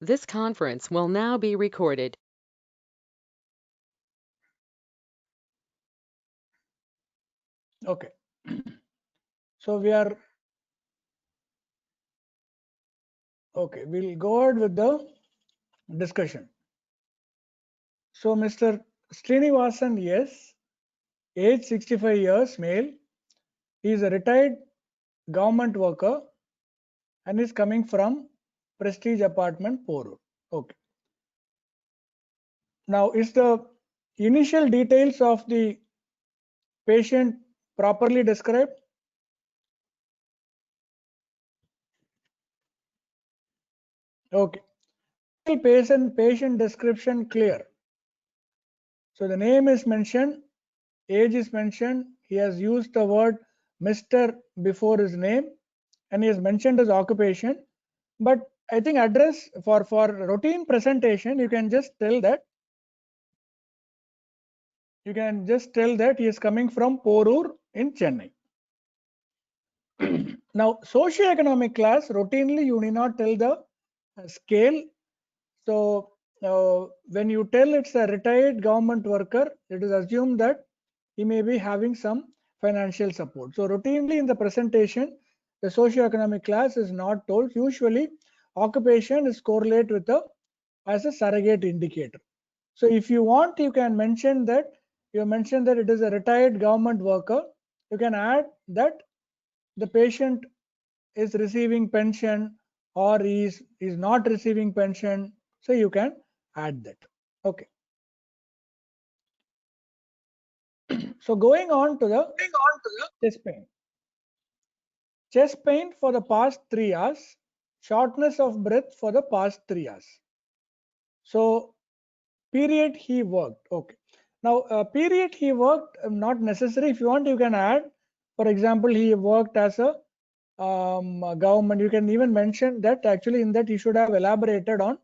This conference will now be recorded. Okay. So we'll go ahead with the discussion. So Mr. Srinivasan, yes, age 65 years, male. He is a retired government worker and is coming from Prestige Apartment, Porur. Okay. Now, is the initial details of the patient properly described? Okay. Patient description clear. So the name is mentioned, age is mentioned. He has used the word Mr. before his name, and he has mentioned his occupation. But I think address for routine presentation, you can just tell that he is coming from Porur in Chennai. Now, socio-economic class, routinely you need not tell the scale. So when you tell it's a retired government worker, it is assumed that he may be having some financial support. So routinely in the presentation, the socio-economic class is not told. Usually, occupation is correlated with as a surrogate indicator. So if you want, you can mention that it is a retired government worker. You can add that the patient is receiving pension or is not receiving pension. So you can add that. Okay. So going on to the chest pain. Chest pain for the past 3 hours, shortness of breath for the past 3 hours. So period he worked. Okay. Now period he worked, not necessary. If you want, you can add. For example, he worked as a government. You can even mention that actually in that he should have elaborated on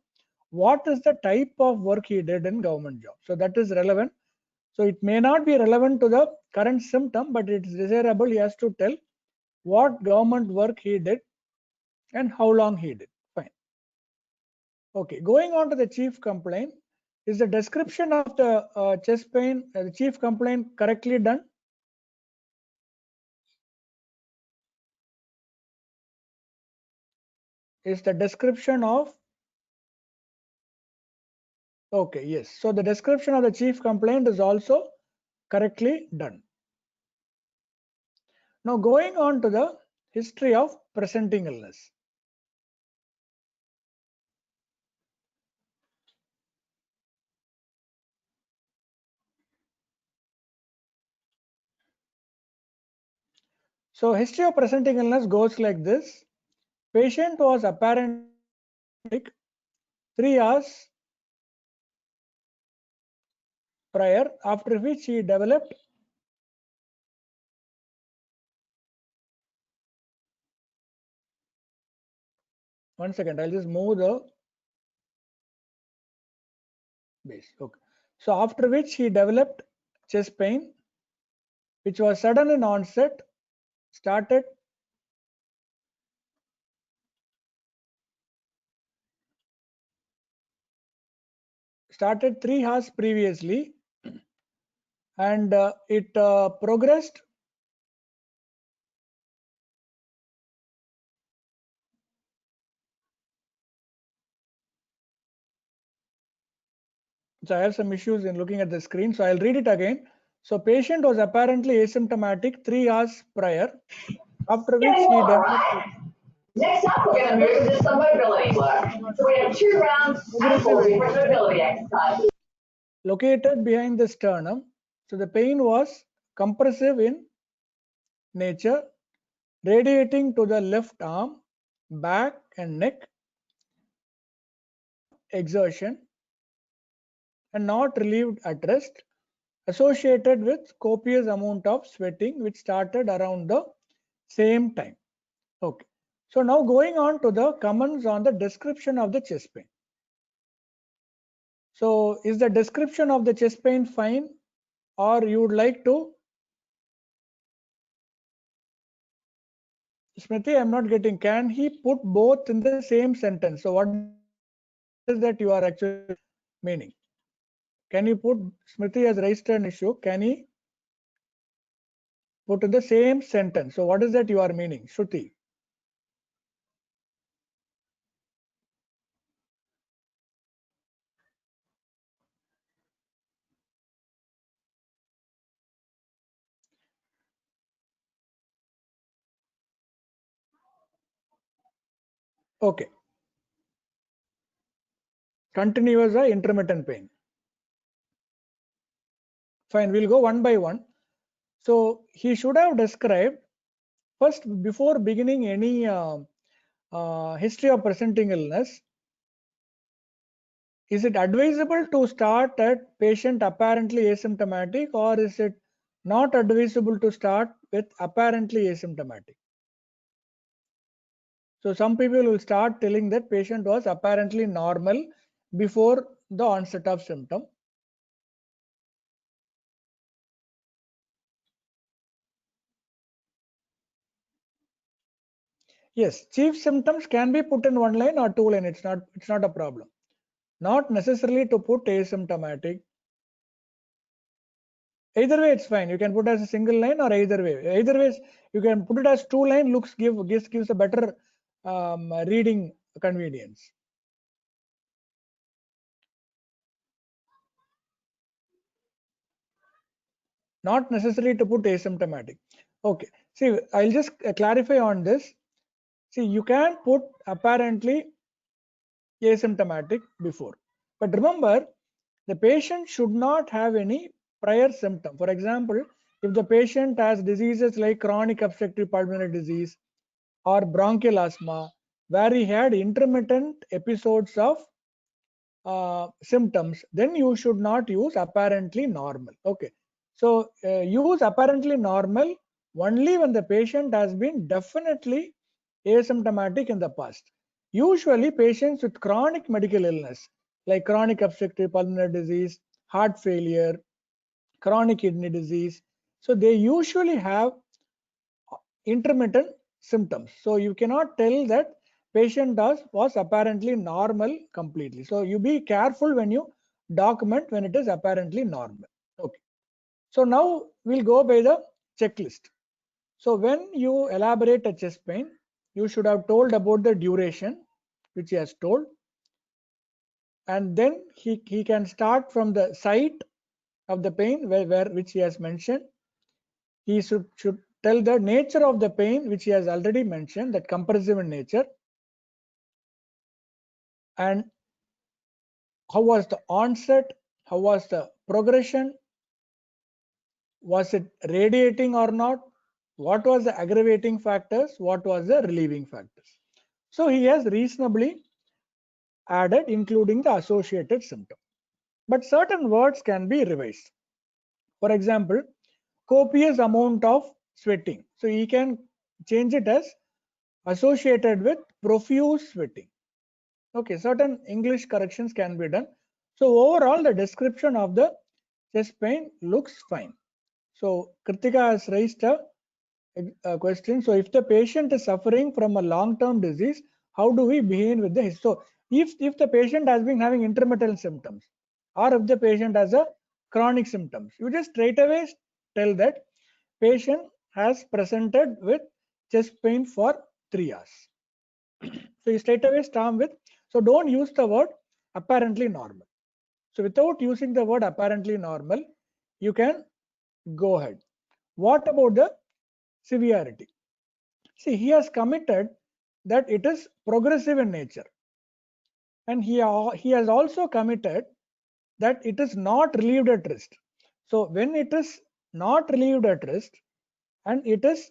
what is the type of work he did in government job. So that is relevant. So it may not be relevant to the current symptom, but it is desirable he has to tell what government work he did and how long he did. Fine. Okay, going on to the chief complaint. Is the description of the chest pain, the chief complaint correctly done? Is the description of okay, yes. So the description of the chief complaint is also correctly done. Now going on to the history of presenting illness. So history of presenting illness goes like this. Patient was apparently 3 hours prior, after which he developed one second, I'll just move the base. Okay. So after which he developed chest pain, which was sudden in onset, started started 3 hours previously, and it progressed so I have some issues in looking at the screen, so I'll read it again. So patient was apparently asymptomatic 3 hours prior, after which he developed Next up, we're going to move into some mobility work. So we have 2 rounds and 4 different mobility exercises. located behind the sternum. So the pain was compressive in nature, radiating to the left arm, back and neck, exertion, and not relieved at rest, associated with copious amount of sweating which started around the same time. Okay. So now going on to the comments on the description of the chest pain. So is the description of the chest pain fine, or you would like to? Smriti, I'm not getting. Can he put both in the same sentence? So what is that you are actually meaning? Can you put Smriti has raised an issue? Can he put in the same sentence? So what is that you are meaning, Shruti? Okay. Continuous or intermittent pain. Fine, we'll go one by one. So he should have described first, before beginning any history of presenting illness, is it advisable to start at patient apparently asymptomatic, or is it not advisable to start with apparently asymptomatic? So some people will start telling that patient was apparently normal before the onset of symptom. Yes, chief symptoms can be put in one line or two line. It's not a problem. Not necessarily to put asymptomatic. Either way, it's fine. You can put as a single line or either way. Either ways, you can put it as two line. Gives a better reading convenience. Not necessary to put asymptomatic. Okay. See, I'll just clarify on this. See, you can put apparently asymptomatic before, but remember, the patient should not have any prior symptom. For example, if the patient has diseases like chronic obstructive pulmonary disease or bronchial asthma, where he had intermittent episodes of symptoms, then you should not use apparently normal. Okay, so use apparently normal only when the patient has been definitely asymptomatic in the past. Usually patients with chronic medical illness like chronic obstructive pulmonary disease, heart failure, chronic kidney disease, so they usually have intermittent symptoms. So you cannot tell that patient was apparently normal completely. So you be careful when you document when it is apparently normal. Okay. So now we'll go by the checklist. So when you elaborate a chest pain, you should have told about the duration, which he has told. And then he can start from the site of the pain which he has mentioned. He should tell the nature of the pain, which he has already mentioned, that compressive in nature, and how was the onset, how was the progression, was it radiating or not, what was the aggravating factors, what was the relieving factors. So he has reasonably added, including the associated symptom. But certain words can be revised. For example, copious amount of sweating. So he can change it as associated with profuse sweating. Okay, certain English corrections can be done. So overall, the description of the chest pain looks fine. So Kritika has raised a question. So if the patient is suffering from a long-term disease, how do we begin with the history? So if the patient has been having intermittent symptoms, or if the patient has a chronic symptoms, you just straight away tell that patient has presented with chest pain for 3 hours. So you straight away start with, so don't use the word apparently normal. So without using the word apparently normal, you can go ahead. What about the severity? See, he has committed that it is progressive in nature. And he has also committed that it is not relieved at rest. So when it is not relieved at rest and it is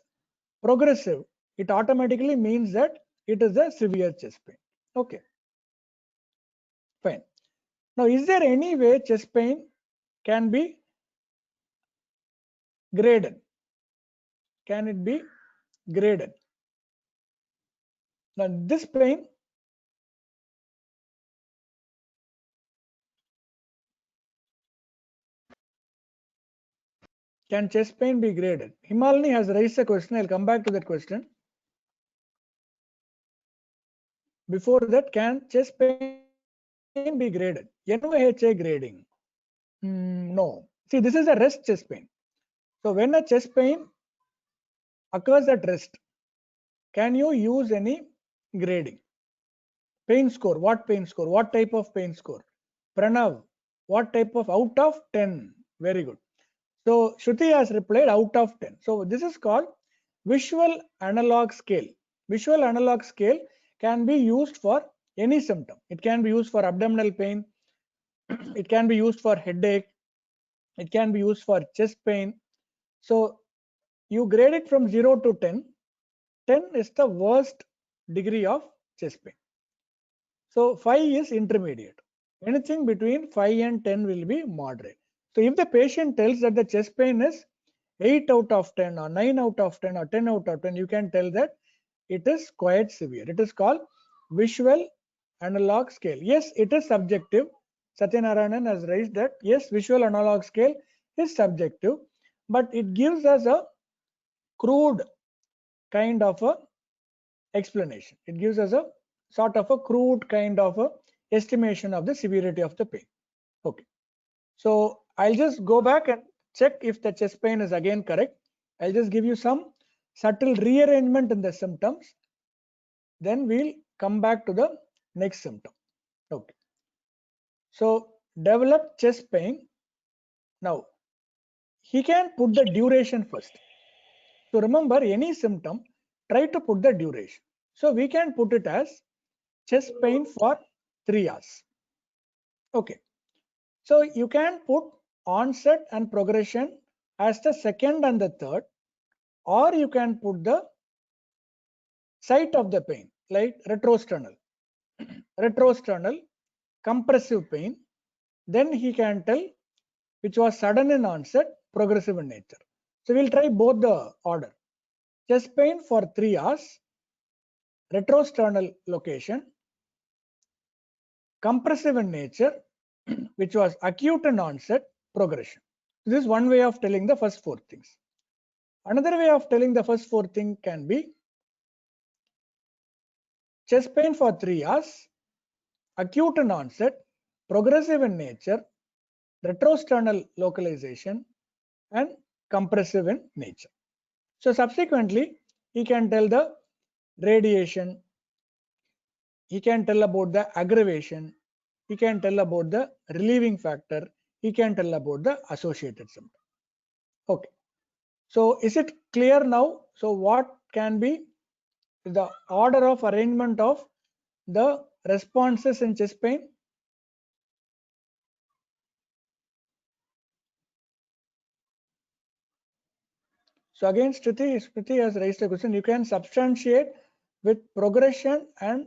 progressive, it automatically means that it is a severe chest pain. Okay, fine. Now, is there any way chest pain can be graded? Can it be graded? Now, this pain can chest pain be graded? Himalini has raised a question. I'll come back to that question. Before that, can chest pain pain be graded? NYHA grading? No. See, this is a rest chest pain. So when a chest pain occurs at rest, can you use any grading? Pain score, what pain score? What type of pain score? Pranav, what type of out of 10? Very good. So Shruti has replied out of 10. So this is called visual analog scale. Visual analog scale can be used for any symptom. It can be used for abdominal pain. It can be used for headache. It can be used for chest pain. So you grade it from 0 to 10. 10 is the worst degree of chest pain. So 5 is intermediate. Anything between 5 and 10 will be moderate. So if the patient tells that the chest pain is 8 out of 10 or 9 out of 10 or 10 out of 10, you can tell that it is quite severe. It is called visual analog scale. Yes, it is subjective. Satyanarayanan has raised that yes, visual analog scale is subjective, but it gives us a crude kind of a explanation. It gives us a sort of a crude kind of a estimation of the severity of the pain. Okay, so I'll just go back and check if the chest pain is again correct. I'll just give you some subtle rearrangement in the symptoms, then we'll come back to the next symptom. Okay, so develop chest pain. Now he can put the duration first. So remember, any symptom, try to put the duration. So we can put it as chest pain for 3 hours. Okay, so you can put onset and progression as the second and the third, or you can put the site of the pain like retrosternal, compressive pain. Then he can tell which was sudden in onset, progressive in nature. So we'll try both the order. Chest pain for 3 hours, retrosternal location, compressive in nature, which was acute in onset, progression. This is one way of telling the first 4 things. Another way of telling the first 4 things can be chest pain for 3 hours, acute in onset, progressive in nature, retrosternal localization, and compressive in nature. So subsequently, he can tell the radiation, he can tell about the aggravation, he can tell about the relieving factor, he can tell about the associated symptom. Okay, so is it clear now? So what can be the order of arrangement of the responses in chest pain? So again, Smriti has raised a question. You can substantiate with progression and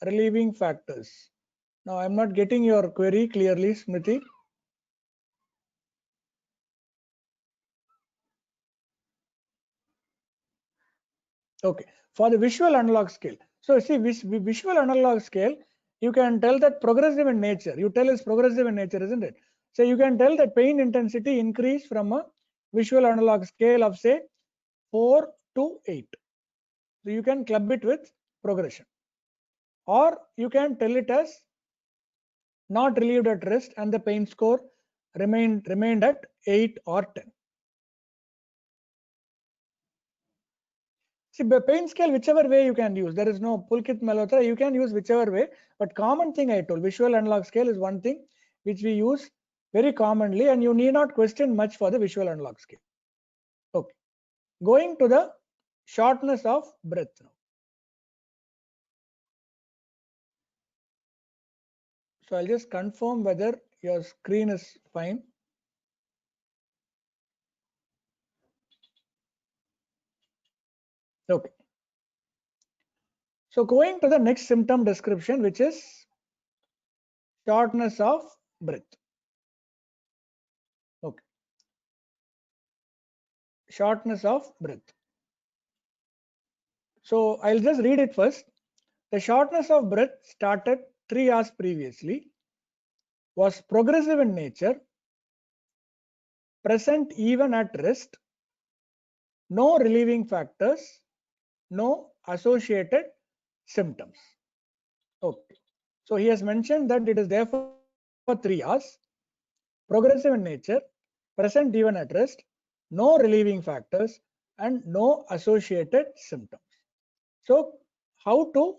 relieving factors. Now I'm not getting your query clearly, Smriti. Okay, for the visual analog scale. So see, visual analog scale, you can tell that progressive in nature. You tell it's progressive in nature, isn't it? So you can tell that pain intensity increase from a visual analog scale of say 4 to 8. So you can club it with progression, or you can tell it as not relieved at rest and the pain score remained at 8 or 10. See, the pain scale, whichever way you can use, there is no Pulkit Malhotra, you can use whichever way, but common thing I told, visual analog scale is one thing which we use very commonly, and you need not question much for the visual analog scale. Okay, going to the shortness of breath now. So I'll just confirm whether your screen is fine. Okay. So going to the next symptom description, which is shortness of breath. Okay. Shortness of breath. So I'll just read it first. The shortness of breath started 3 hours previously, was progressive in nature, present even at rest, no relieving factors, no associated symptoms. Okay. So he has mentioned that it is there for 3 hours, progressive in nature, present even at rest, no relieving factors, and no associated symptoms. So how to,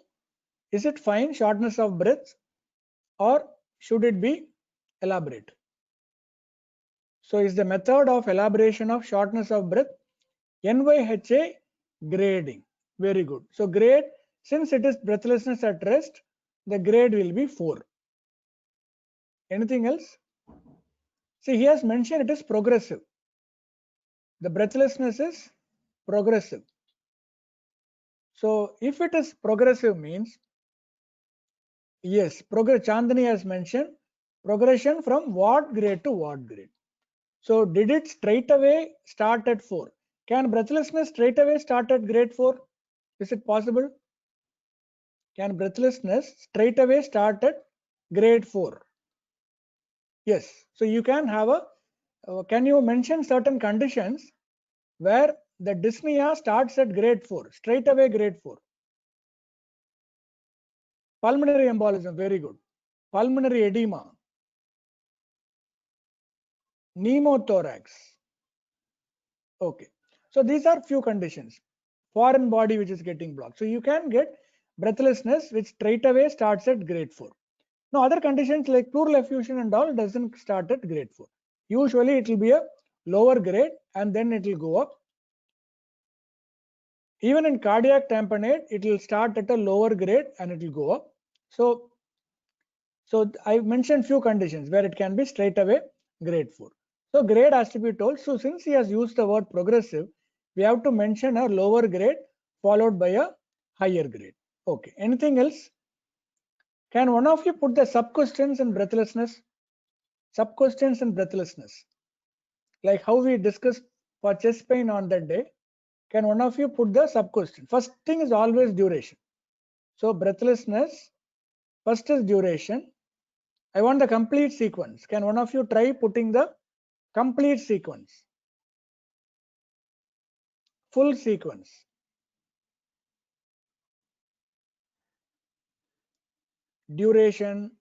is it fine shortness of breath or should it be elaborate? So is the method of elaboration of shortness of breath NYHA grading. Very good. So grade, since it is breathlessness at rest, the grade will be 4. Anything else? See, he has mentioned it is progressive. The breathlessness is progressive. So if it is progressive means, yes, Chandani has mentioned progression from what grade to what grade. So did it straight away start at 4? Can breathlessness straight away start at grade 4? Is it possible? Can breathlessness straight away start at grade 4? Yes. So you can have a, can you mention certain conditions where the dyspnea starts at grade 4, straight away grade 4? Pulmonary embolism, very good. Pulmonary edema, pneumothorax. Okay. So these are few conditions. Foreign body which is getting blocked. So you can get breathlessness which straight away starts at grade 4. Now other conditions like pleural effusion and all doesn't start at grade 4. Usually it will be a lower grade and then it will go up. Even in cardiac tamponade, it will start at a lower grade and it will go up. So I mentioned few conditions where it can be straight away grade 4. So grade has to be told. So since he has used the word progressive, we have to mention a lower grade followed by a higher grade. Okay. Anything else? Can one of you put the sub questions in breathlessness? Sub questions in breathlessness. Like how we discussed for chest pain on that day. Can one of you put the sub question? First thing is always duration. So breathlessness, first is duration. I want the complete sequence. Can one of you try putting the complete sequence? Full sequence. Duration.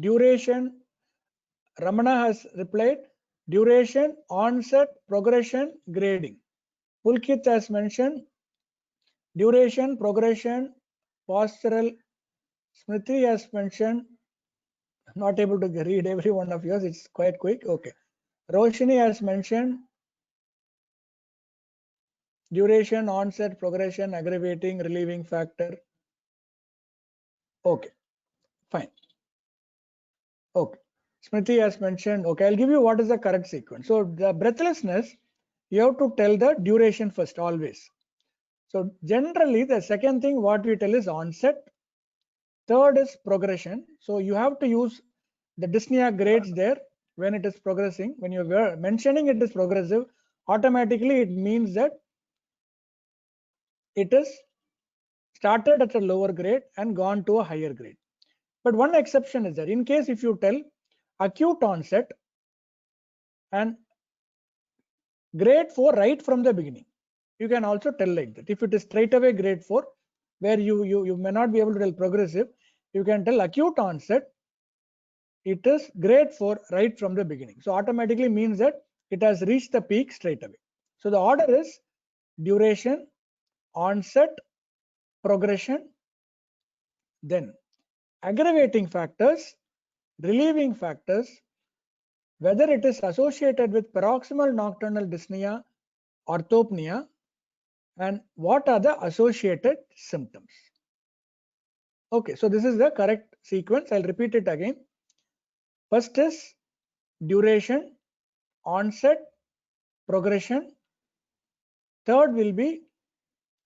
Duration. Ramana has replied. Duration, onset, progression, grading. Pulkit has mentioned duration, progression, postural. Smriti has mentioned, not able to read every one of yours, it's quite quick. Okay. Roshini has mentioned duration, onset, progression, aggravating, relieving factor. Okay, fine. Okay. Smriti has mentioned, okay, I'll give you what is the correct sequence. So the breathlessness, you have to tell the duration first always. So generally the second thing what we tell is onset. Third is progression. So you have to use the dyspnea grades there when it is progressing. When you are mentioning it is progressive, automatically it means that it is started at a lower grade and gone to a higher grade. But one exception is there. In case if you tell acute onset and grade 4 right from the beginning, you can also tell like that. If it is straight away grade 4, where you may not be able to tell progressive, you can tell acute onset. It is grade 4 right from the beginning. So automatically means that it has reached the peak straight away. So the order is duration, onset, progression, then aggravating factors, relieving factors, whether it is associated with paroxysmal nocturnal dyspnea, orthopnea, and what are the associated symptoms. Okay, so this is the correct sequence. I'll repeat it again. First is duration, onset, progression. Third will be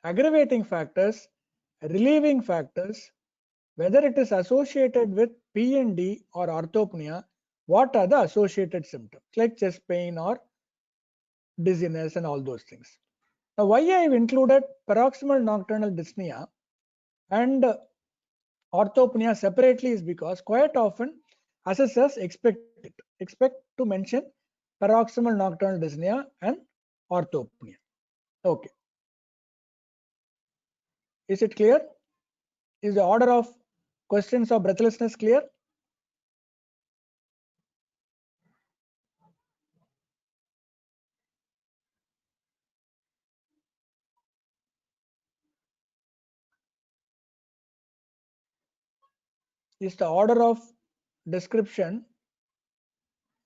aggravating factors, relieving factors, whether it is associated with PND or orthopnea, what are the associated symptoms like chest pain or dizziness and all those things. Now, why I have included paroxysmal nocturnal dyspnea and orthopnea separately is because quite often assessors expect to mention paroxysmal nocturnal dyspnea and orthopnea. Okay. Is it clear? Is the order of questions of breathlessness clear? Is the order of description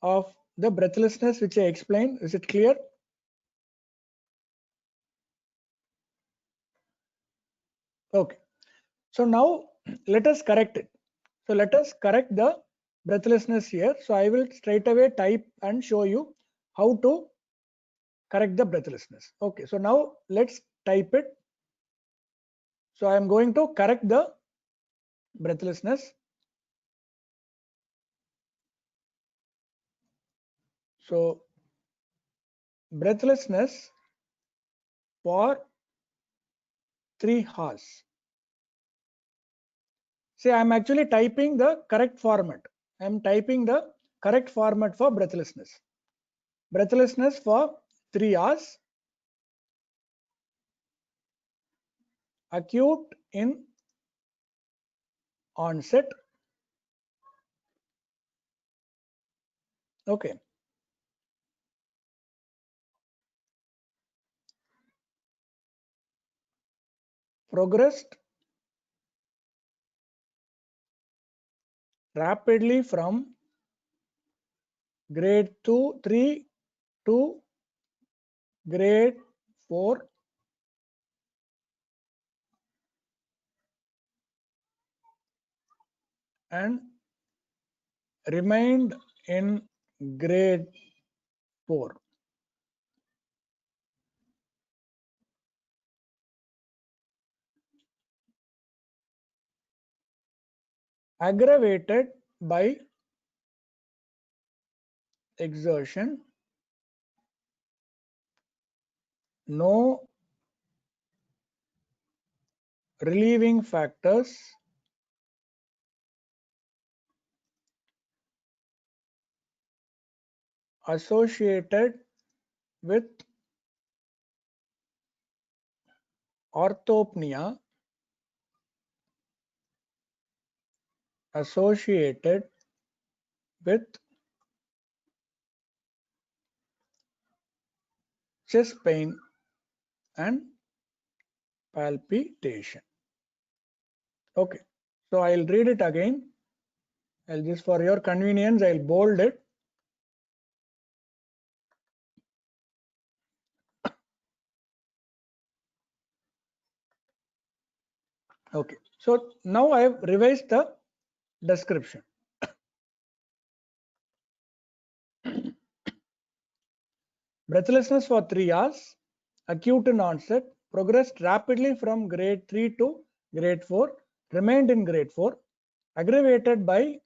of the breathlessness which I explained, is it clear? Okay. So now let us correct it. So let us correct the breathlessness here. So I will straight away type and show you how to correct the breathlessness. Okay. So now let's type it. So I am going to correct the breathlessness. So breathlessness for 3 hours. See, I am actually typing the correct format. I am typing the correct format for breathlessness. Breathlessness for 3 hours. Acute in onset. Okay. Progressed rapidly from grade 3 to grade 4 and remained in grade 4. Aggravated by exertion. No relieving factors associated with orthopnea associated with chest pain and palpitation. Okay, so I'll read it again. I'll just, for your convenience, I'll bold it. Okay, so now I have revised the description. Breathlessness for 3 hours, acute in onset, progressed rapidly from grade 3 to grade 4, remained in grade 4, aggravated by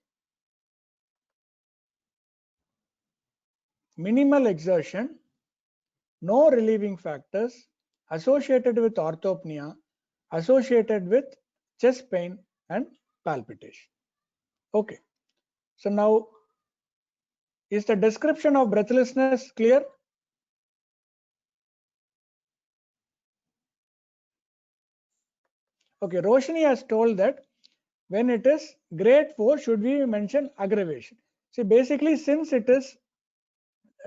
minimal exertion, no relieving factors, associated with orthopnea, associated with chest pain and palpitation. Okay, so now is the description of breathlessness clear? Okay, Roshni has told that when it is grade 4, should we mention aggravation? See, basically, since it is,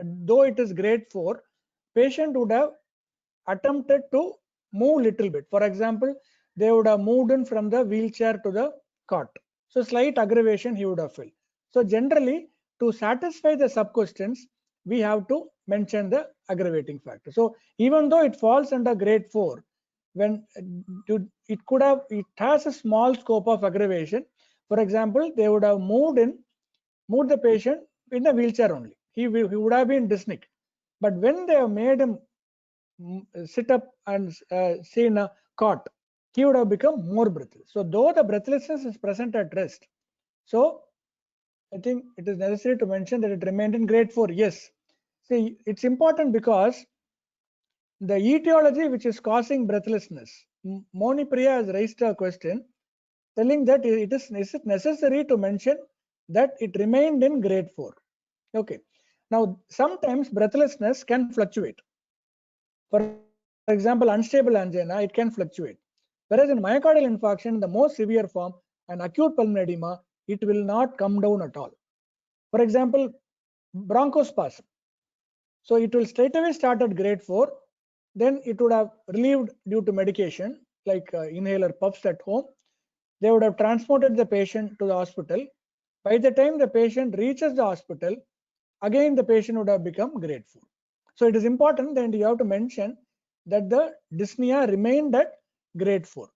though it is grade 4, patient would have attempted to move little bit. For example, they would have moved in from the wheelchair to the cot. So slight aggravation he would have felt. So generally, to satisfy the sub questions, we have to mention the aggravating factor. So even though it falls under grade 4, when it has a small scope of aggravation. For example, they would have moved the patient in a wheelchair only. He would have been dyspneic. But when they have made him sit up and see in a cot, he would have become more breathless. So though the breathlessness is present at rest, so I think it is necessary to mention that it remained in grade 4. Yes. See, it's important because the etiology which is causing breathlessness, Moni Priya has raised a question telling that is it necessary to mention that it remained in grade 4. Okay. Now, sometimes breathlessness can fluctuate. For example, unstable angina, it can fluctuate. Whereas in myocardial infarction, the most severe form, an acute pulmonary edema, it will not come down at all. For example, bronchospasm. So it will straight away start at grade 4. Then it would have relieved due to medication like inhaler puffs at home. They would have transported the patient to the hospital. By the time the patient reaches the hospital, again the patient would have become grade 4. So it is important that you have to mention that the dyspnea remained at grade 4.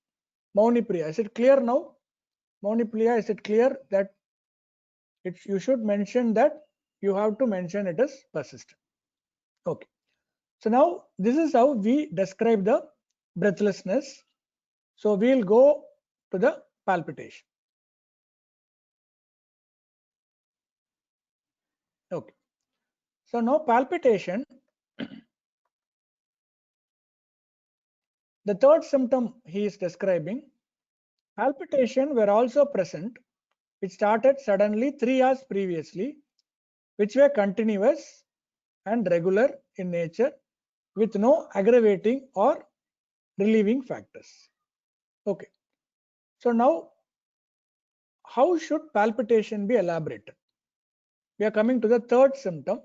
Maunipriya, is it clear now? Maunipriya, is it clear that you should mention that you have to mention it as persistent? Okay. So now this is how we describe the breathlessness. So we'll go to the palpitation. Okay. So now palpitation, the third symptom he is describing, palpitation were also present, which started suddenly 3 hours previously, which were continuous and regular in nature with no aggravating or relieving factors. Okay. So now how should palpitation be elaborated? We are coming to the third symptom,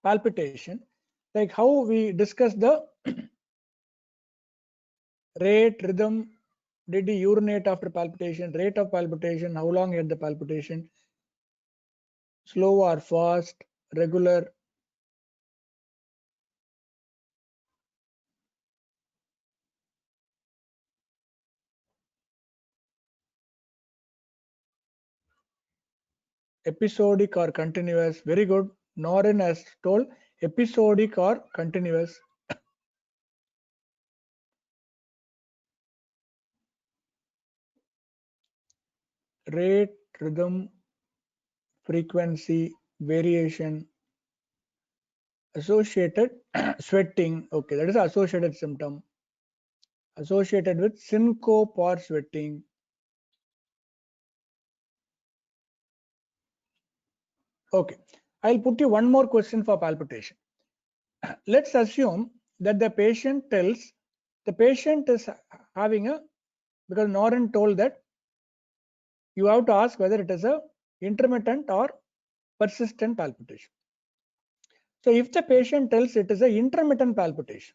palpitation, like how we discussed the rate, rhythm, did he urinate after palpitation, rate of palpitation, how long he had the palpitation, slow or fast, regular. Episodic or continuous. Very good. Norin has told episodic or continuous. Rate, rhythm, frequency, variation, associated sweating. Okay, that is associated symptom. Associated with syncope or sweating. Okay, I'll put you one more question for palpitation. Let's assume that the patient tells the patient is having a, because Norin told that you have to ask whether it is a intermittent or persistent palpitation. So if the patient tells it is a intermittent palpitation,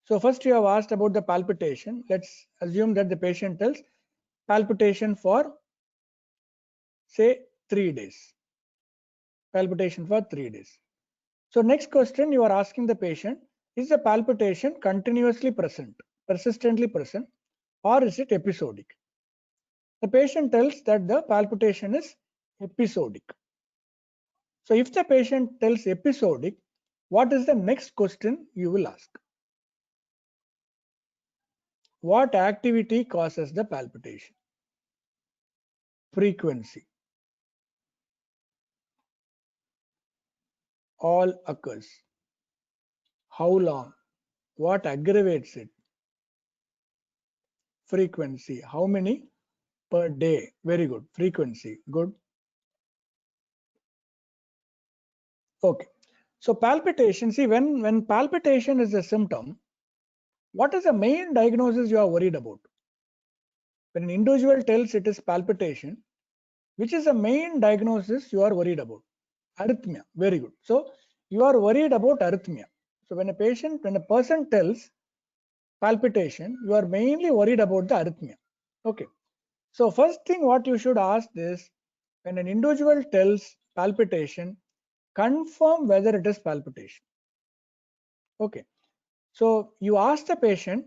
so first you have asked about the palpitation. Let's assume that the patient tells palpitation for say 3 days. Palpitation for 3 days. So next question you are asking the patient, is the palpitation continuously present, persistently present, or is it episodic? The patient tells that the palpitation is episodic. So if the patient tells episodic, what is the next question you will ask? What activity causes the palpitation? Frequency. All occurs. How long? What aggravates it? Frequency. How many per day? Very good. Frequency. Good. Okay. So palpitation, see when palpitation is a symptom, what is the main diagnosis you are worried about? When an individual tells it is palpitation, which is the main diagnosis you are worried about? Arrhythmia. Very good. So you are worried about arrhythmia. So when a person tells palpitation, you are mainly worried about the arrhythmia. Okay. So first thing what you should ask is, when an individual tells palpitation, confirm whether it is palpitation. Okay. So you ask the patient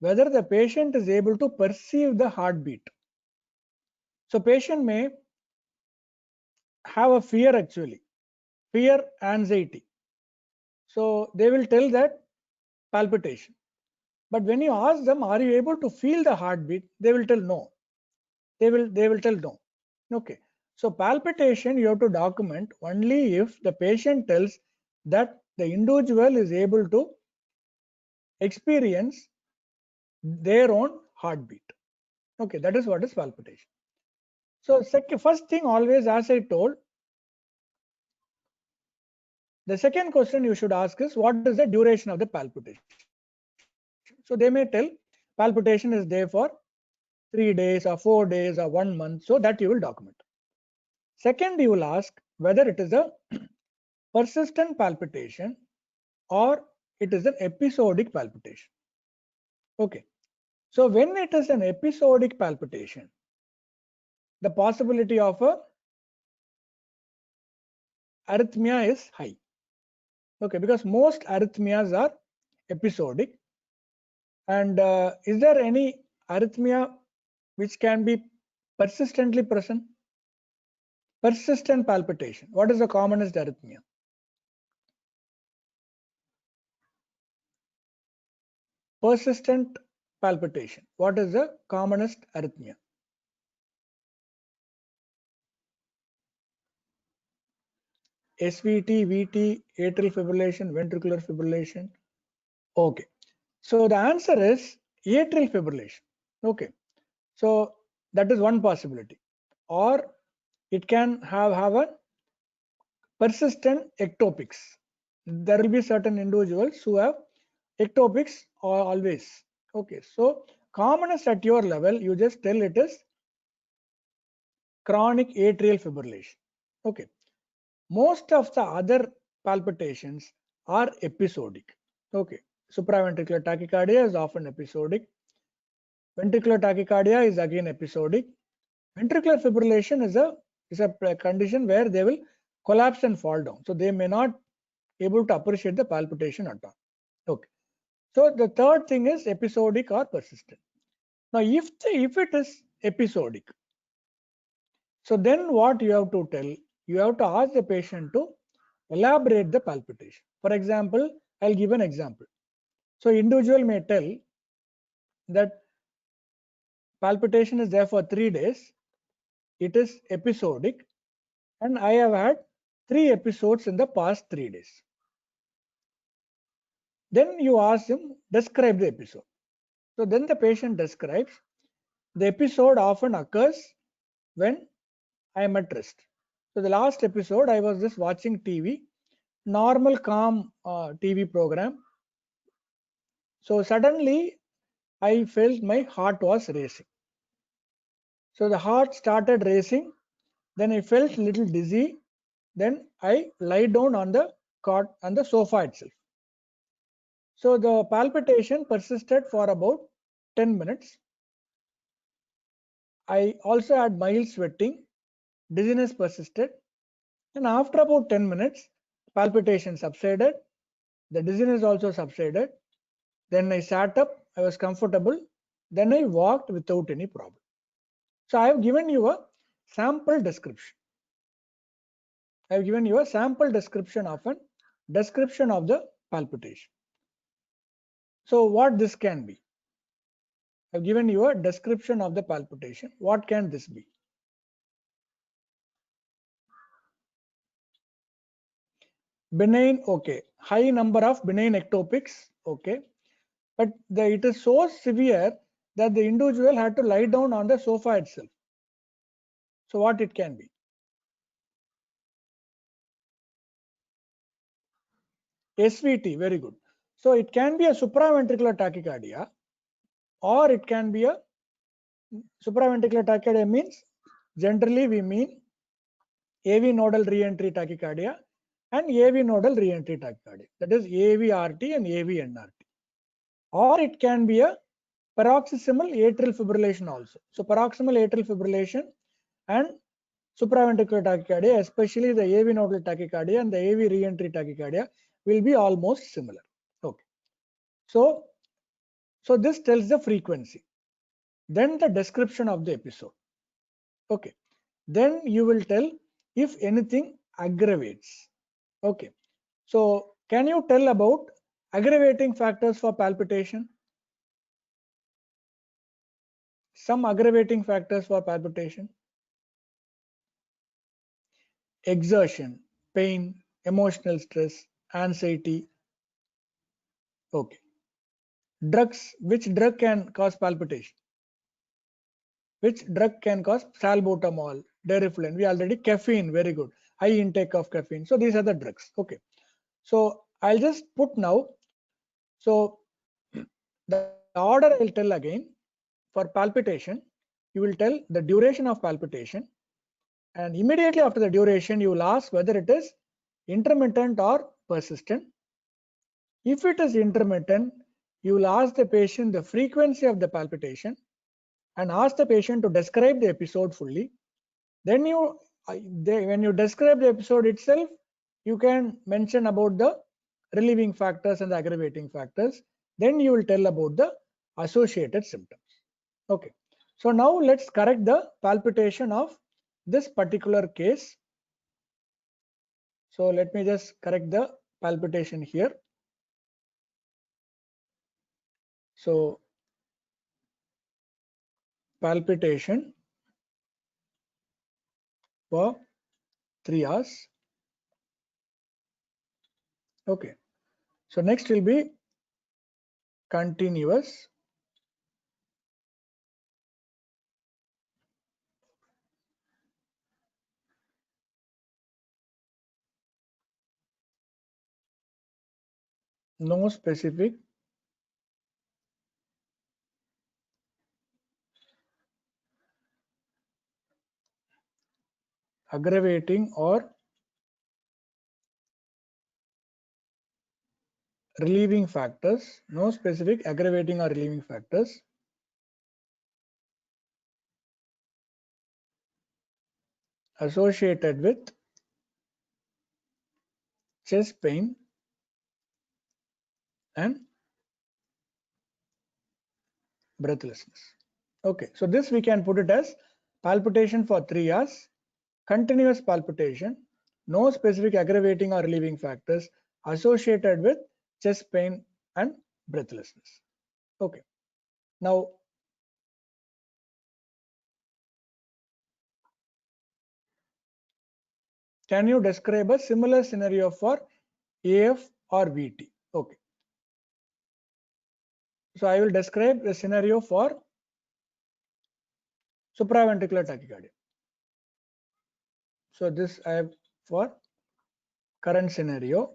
whether the patient is able to perceive the heartbeat. So patient may have a fear actually, fear, anxiety. So they will tell that palpitation. But when you ask them, are you able to feel the heartbeat? They will tell no. They will tell no. Okay. So palpitation you have to document only if the patient tells that the individual is able to experience their own heartbeat. Okay, that is what is palpitation. So first thing always, as I told, The second question you should ask is, what is the duration of the palpitation? So they may tell palpitation is there for 3 days or 4 days or 1 month, so that you will document. Second, you will ask whether it is a persistent palpitation or it is an episodic palpitation. Okay, so when it is an episodic palpitation, the possibility of a arrhythmia is high. Okay, because most arrhythmias are episodic. And is there any arrhythmia which can be persistently present? Persistent palpitation. What is the commonest arrhythmia? Persistent palpitation. What is the commonest arrhythmia? SVT, VT, atrial fibrillation, ventricular fibrillation. Okay. So the answer is atrial fibrillation. Okay. So that is one possibility. Or it can have a persistent ectopics. There will be certain individuals who have ectopics always. Okay, so commonest at your level, you just tell it is chronic atrial fibrillation. Okay, most of the other palpitations are episodic. Okay, supraventricular tachycardia is often episodic. Ventricular tachycardia is again episodic. Ventricular fibrillation is a condition where they will collapse and fall down. So they may not able to appreciate the palpitation at all. Okay. So the third thing is episodic or persistent. Now, if it is episodic, so then what you have to tell, you have to ask the patient to elaborate the palpitation. For example, I'll give an example. So individual may tell that palpitation is there for 3 days. It is episodic, and I have had 3 episodes in the past 3 days. Then you ask him, describe the episode. So then the patient describes. The episode often occurs when I am at rest. So the last episode, I was just watching TV, normal calm TV program. So suddenly I felt my heart was racing. So the heart started racing. Then I felt little dizzy. Then I lie down on the cot on the sofa itself. So the palpitation persisted for about 10 minutes. I also had mild sweating, dizziness persisted, and after about 10 minutes, palpitation subsided, the dizziness also subsided. Then I sat up, I was comfortable, then I walked without any problem. So I have given you a sample description. I have given you a sample description of the palpitation. So what this can be? I have given you a description of the palpitation. What can this be? Benign, okay. High number of benign ectopics, okay. But it is so severe that the individual had to lie down on the sofa itself. So what it can be? SVT, very good. So it can be a supraventricular tachycardia, or it can be a supraventricular tachycardia means generally we mean AV nodal reentry tachycardia and AV nodal reentry tachycardia. That is AVRT and AVNRT. Or it can be a paroxysmal atrial fibrillation also. So paroxysmal atrial fibrillation and supraventricular tachycardia, especially the AV nodal tachycardia and the AV reentry tachycardia, will be almost similar. Okay. So this tells the frequency. Then the description of the episode. Okay. Then you will tell if anything aggravates. Okay. So can you tell about aggravating factors for palpitation? Some aggravating factors for palpitation. Exertion, pain, emotional stress, anxiety. Okay. Drugs, which drug can cause palpitation? Which drug can cause salbutamol, Deriflen? We already caffeine, very good. High intake of caffeine. So these are the drugs. Okay. So I'll just put now. So the order I'll tell again. For palpitation, you will tell the duration of palpitation, and immediately after the duration you will ask whether it is intermittent or persistent. If it is intermittent, you will ask the patient the frequency of the palpitation and ask the patient to describe the episode fully. Then when you describe the episode itself, you can mention about the relieving factors and the aggravating factors. Then you will tell about the associated symptoms. Okay. So now let's correct the palpitation of this particular case. So let me just correct the palpitation here. So palpitation for 3 hours. Okay. So next will be continuous no specific aggravating or relieving factors, no specific aggravating or relieving factors associated with chest pain and breathlessness. Okay, so this we can put it as palpitation for 3 hours, continuous palpitation, no specific aggravating or relieving factors associated with chest pain and breathlessness. Okay, now can you describe a similar scenario for AF or VT? Okay, so I will describe the scenario for supraventricular tachycardia. So this I have for current scenario.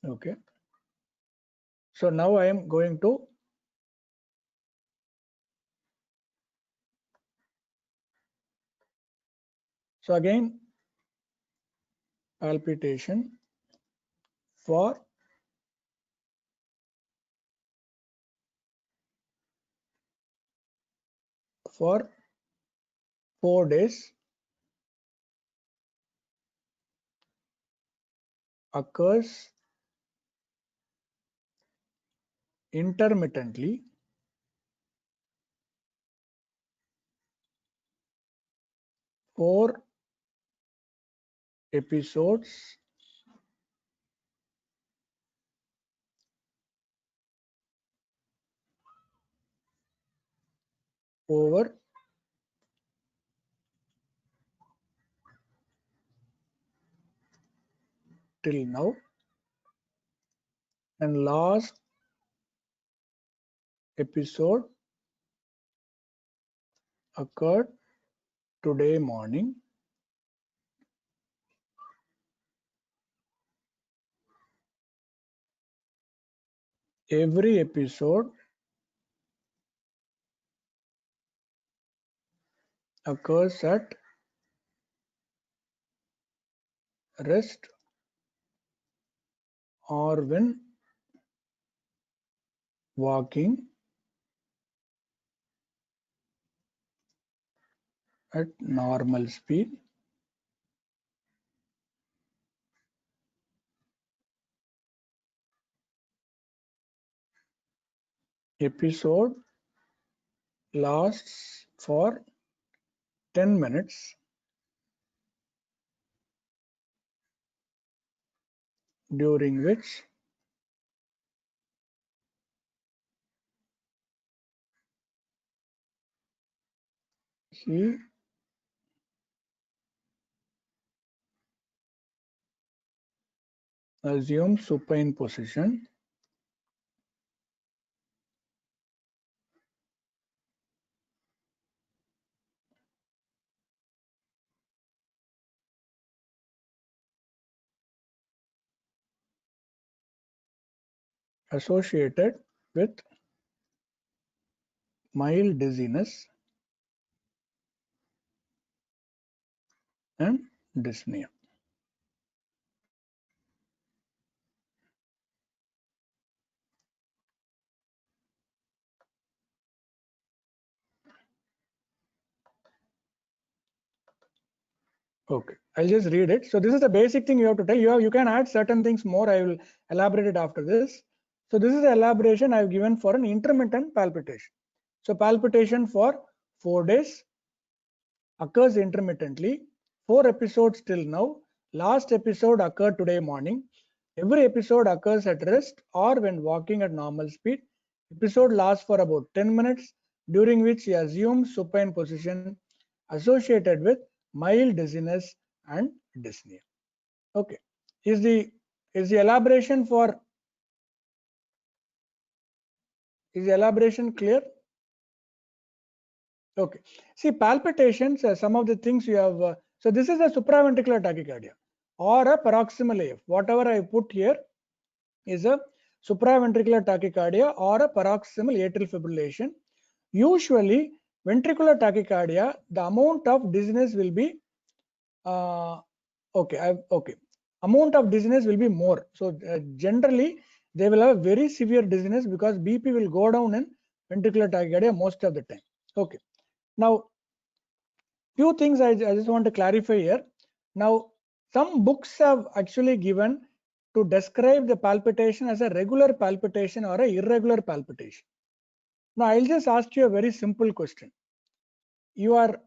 Okay. So now I am going to so again palpitation for for 4 days occurs intermittently for episodes over till now, and last episode occurred today morning. Every episode occurs at rest or when walking at normal speed. Episode lasts for 10 minutes during which he assumes supine position associated with mild dizziness and dyspnea. Okay, I'll just read it. So this is the basic thing you have to tell. You can add certain things more. I will elaborate it after this. So this is the elaboration I've given for an intermittent palpitation. So palpitation for 4 days occurs intermittently. 4 episodes till now. Last episode occurred today morning. Every episode occurs at rest or when walking at normal speed. Episode lasts for about 10 minutes, during which he assumes supine position associated with mild dizziness and dyspnea. Okay, is the elaboration clear? Okay, see palpitations, some of the things you have. So this is a supraventricular tachycardia or a paroxysmal AF. Whatever I put here is a supraventricular tachycardia or a paroxysmal atrial fibrillation. Usually, ventricular tachycardia, the amount of dizziness will be amount of dizziness will be more. So generally, they will have very severe dizziness because BP will go down in ventricular tachycardia most of the time. Okay. Now, few things I just want to clarify here. Now, some books have actually given to describe the palpitation as a regular palpitation or a irregular palpitation. Now, I'll just ask you a very simple question. You are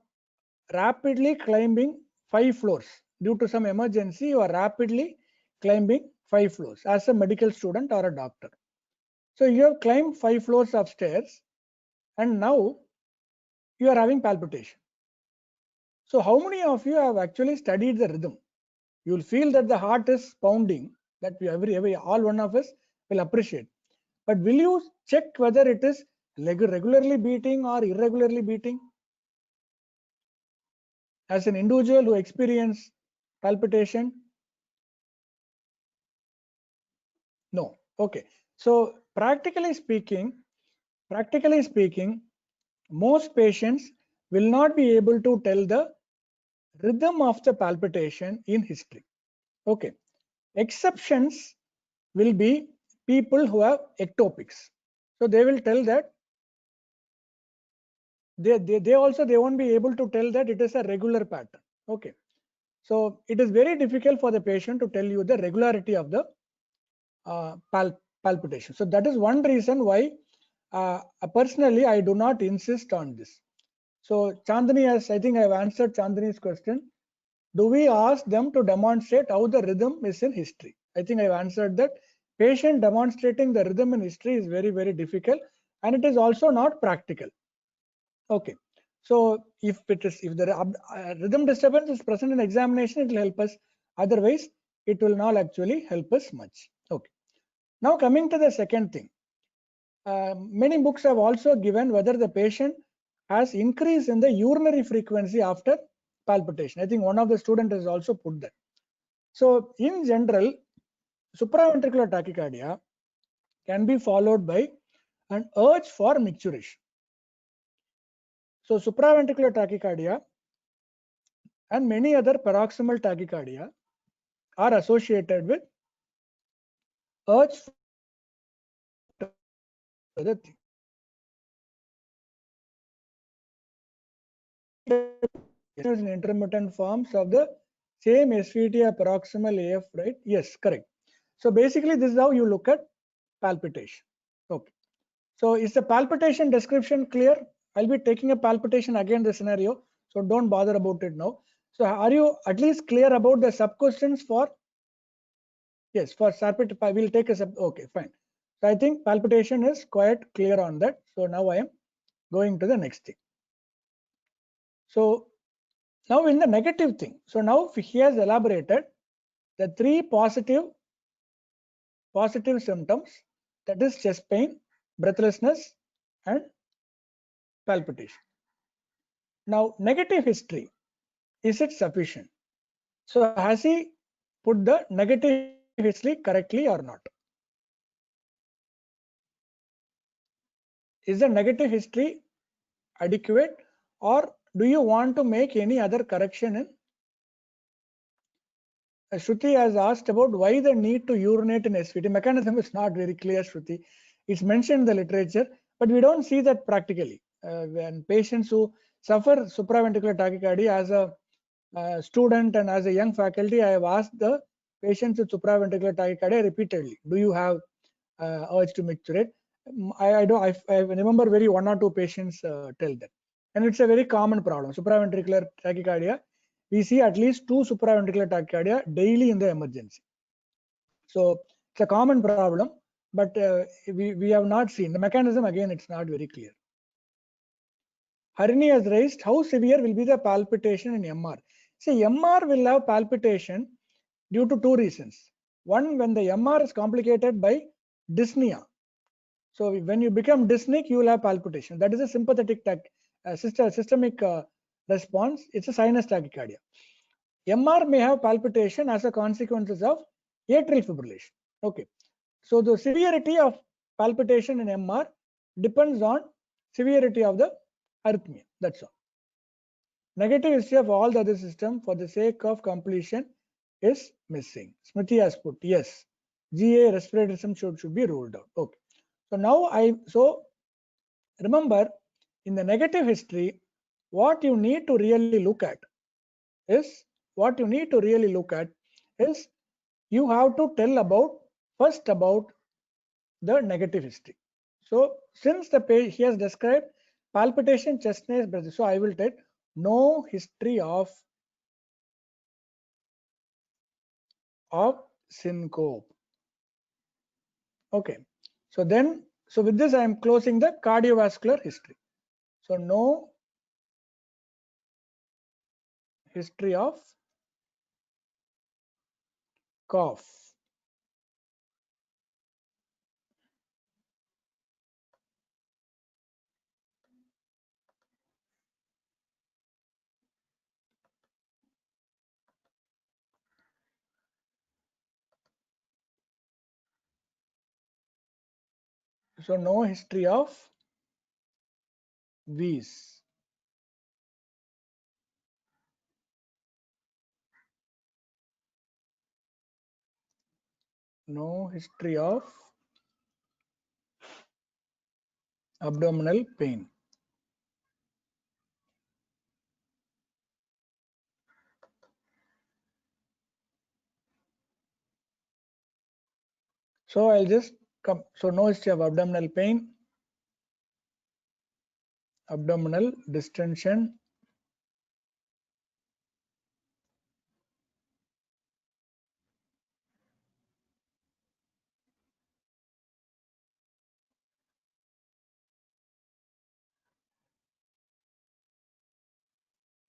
rapidly climbing 5 floors due to some emergency. You are rapidly climbing 5 floors as a medical student or a doctor. So you have climbed 5 floors of stairs and now you are having palpitation. So how many of you have actually studied the rhythm? You will feel that the heart is pounding, that all one of us will appreciate. But will you check whether it is regularly beating or irregularly beating? As an individual who experience palpitation? No. Okay. So practically speaking, most patients will not be able to tell the rhythm of the palpitation in history. Okay. Exceptions will be people who have ectopics. So they will tell that they won't be able to tell that it is a regular pattern. Okay. So it is very difficult for the patient to tell you the regularity of the palpitation. So that is one reason why personally I do not insist on this. So Chandani has, I think I have answered Chandani's question. Do we ask them to demonstrate how the rhythm is in history? I think I have answered that. Patient demonstrating the rhythm in history is very, very difficult and it is also not practical. Okay. So if the rhythm disturbance is present in examination, it will help us. Otherwise, it will not actually help us much. Okay. Now coming to the second thing. Many books have also given whether the patient has increase in the urinary frequency after palpitation. I think one of the students has also put that. So in general, supraventricular tachycardia can be followed by an urge for micturition. So supraventricular tachycardia and many other paroxysmal tachycardia are associated with urge for the thing. In intermittent forms of the same SVT or paroxysmal AF, right? Yes, correct. So basically this is how you look at palpitation. Okay. So is the palpitation description clear? I'll be taking a palpitation again the scenario. So don't bother about it now. So are you at least clear about the sub questions for? Yes, for SARPIT, we'll take a sub. Okay, fine. So I think palpitation is quite clear on that. So now I am going to the next thing. So now in the negative thing. So now he has elaborated the 3 positive symptoms, that is chest pain, breathlessness and palpitation. Now negative history, is it sufficient? So has he put the negative history correctly or not? Is the negative history adequate, or do you want to make any other correction in? Shruti has asked about why the need to urinate in SVT. Mechanism is not very clear, Shruti. It's mentioned in the literature, but we don't see that practically. When patients who suffer supraventricular tachycardia, as a student and as a young faculty, I have asked the patients with supraventricular tachycardia repeatedly, do you have urge to micturate? I remember very one or two patients tell that. And it's a very common problem. Supraventricular tachycardia, we see at least 2 supraventricular tachycardia daily in the emergency. So it's a common problem, but we have not seen the mechanism. Again, it's not very clear. Harini has raised, how severe will be the palpitation in MR? See, MR will have palpitation due to 2 reasons. One, when the MR is complicated by dyspnea. So when you become dyspneic, you will have palpitation. That is a sympathetic systemic response. It's a sinus tachycardia. MR may have palpitation as a consequence of atrial fibrillation. Okay. So the severity of palpitation in MR depends on severity of the arrhythmia. That's all. Negative history of all the other system for the sake of completion is missing. Smriti has put yes. GA respiratory system should be ruled out. Okay. So now remember, in the negative history, what you need to really look at is you have to tell first about the negative history. So since the page he has described palpitation, chestnut, breath, so I will take no history of syncope. Okay. So with this I am closing the cardiovascular history. So no history of cough. So no history of wheeze. No history of abdominal pain. So I'll just come. So no history of abdominal pain, abdominal distension,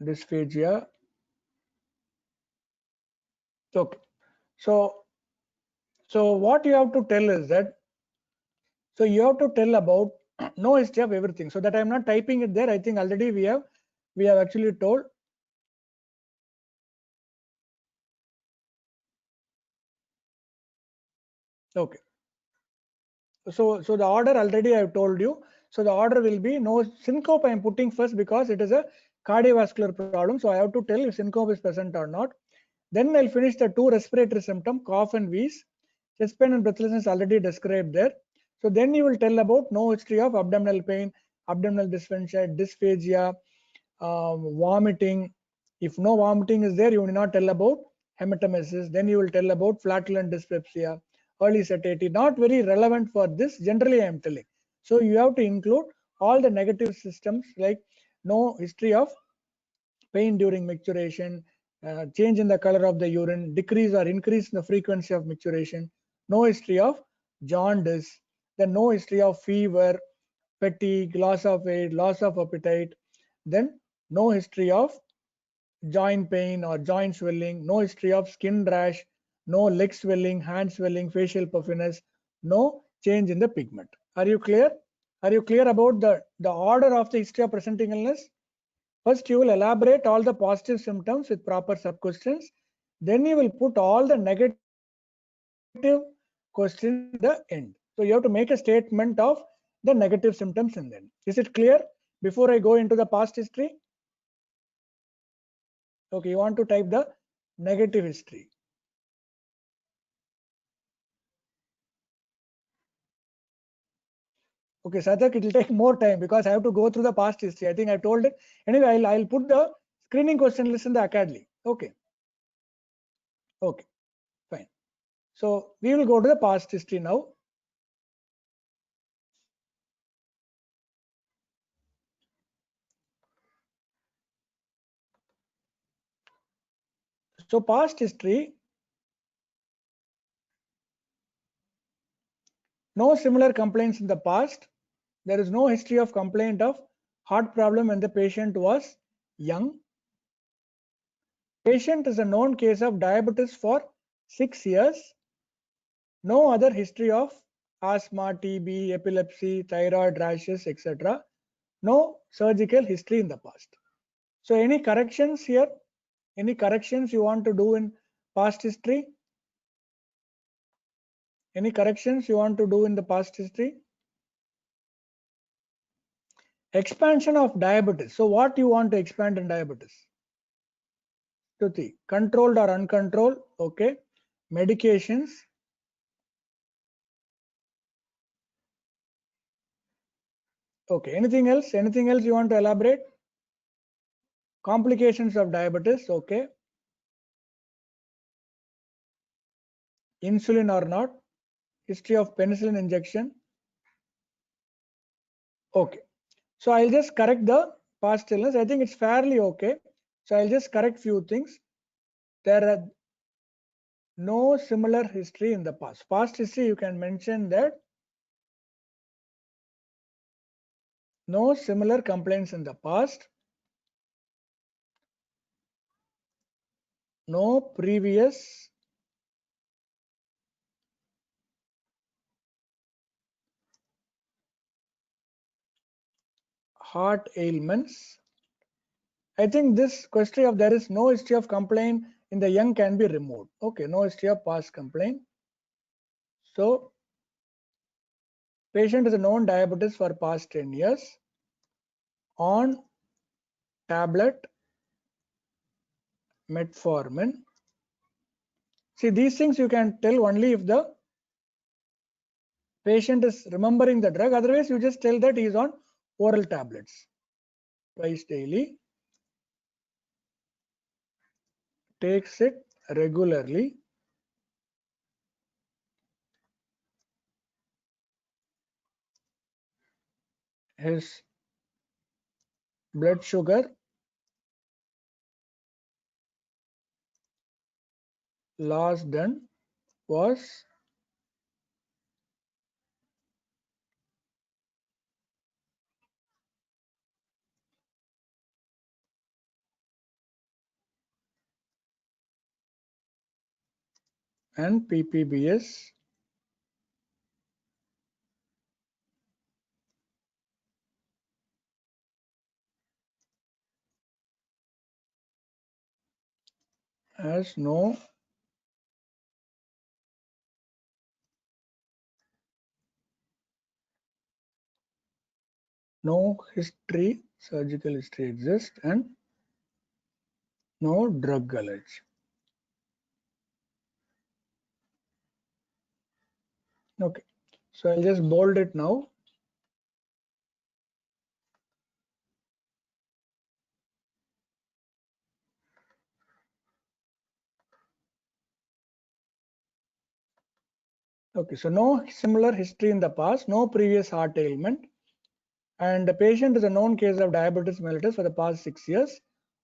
dysphagia. Okay. So what you have to tell is that, so you have to tell about no history of everything. So that I'm not typing it there. I think already we have actually told. Okay. So the order already I've told you. So the order will be no syncope I am putting first because it is a cardiovascular problem. So I have to tell if syncope is present or not. Then I'll finish the 2 respiratory symptoms, cough and wheeze. Chest pain and breathlessness already described there. So then you will tell about no history of abdominal pain, abdominal dysphagia, vomiting. If no vomiting is there, you will not tell about hematemesis. Then you will tell about flatulent dyspepsia, early satiety. Not very relevant for this. Generally, I am telling. So you have to include all the negative systems like no history of pain during micturition, change in the color of the urine, decrease or increase in the frequency of micturition, no history of jaundice, then no history of fever, fatigue, loss of weight, loss of appetite, then no history of joint pain or joint swelling, no history of skin rash, no leg swelling, hand swelling, facial puffiness, no change in the pigment. Are you clear? Are you clear about the order of the history of presenting illness? First, you will elaborate all the positive symptoms with proper sub-questions. Then you will put all the negative questions at the end. So you have to make a statement of the negative symptoms in them. Is it clear before I go into the past history? Okay, you want to type the negative history. Okay, Sathak, it will take more time because I have to go through the past history. I think I told it. Anyway, I'll put the screening question list in the Academy. Okay. Okay, fine. So we will go to the past history now. So past history, no similar complaints in the past. There is no history of complaint of heart problem when the patient was young. Patient is a known case of diabetes for 6 years. No other history of asthma, TB, epilepsy, thyroid rashes, etc. No surgical history in the past. So any corrections here? Any corrections you want to do in past history? Any corrections you want to do in the past history? Expansion of diabetes. So what you want to expand in diabetes? Tuti, controlled or uncontrolled? Okay. Medications. Okay. Anything else? Anything else you want to elaborate? Complications of diabetes. Okay. Insulin or not? History of penicillin injection. Okay. So I'll just correct the past illness. I think it's fairly okay. So I'll just correct few things. There are no similar history in the past. Past history, you can mention that no similar complaints in the past. No previous heart ailments. I think this question of there is no history of complaint in the young can be removed. Okay, no history of past complaint. So patient is a known diabetes for past 10 years on tablet metformin. See, these things you can tell only if the patient is remembering the drug. Otherwise, you just tell that he is on oral tablets twice daily, takes it regularly, his blood sugar last done was and PPBS has no history, surgical history exists, and no drug allergy. Okay, so I'll just bold it now. Okay, so no similar history in the past, no previous heart ailment, and the patient is a known case of diabetes mellitus for the past 6 years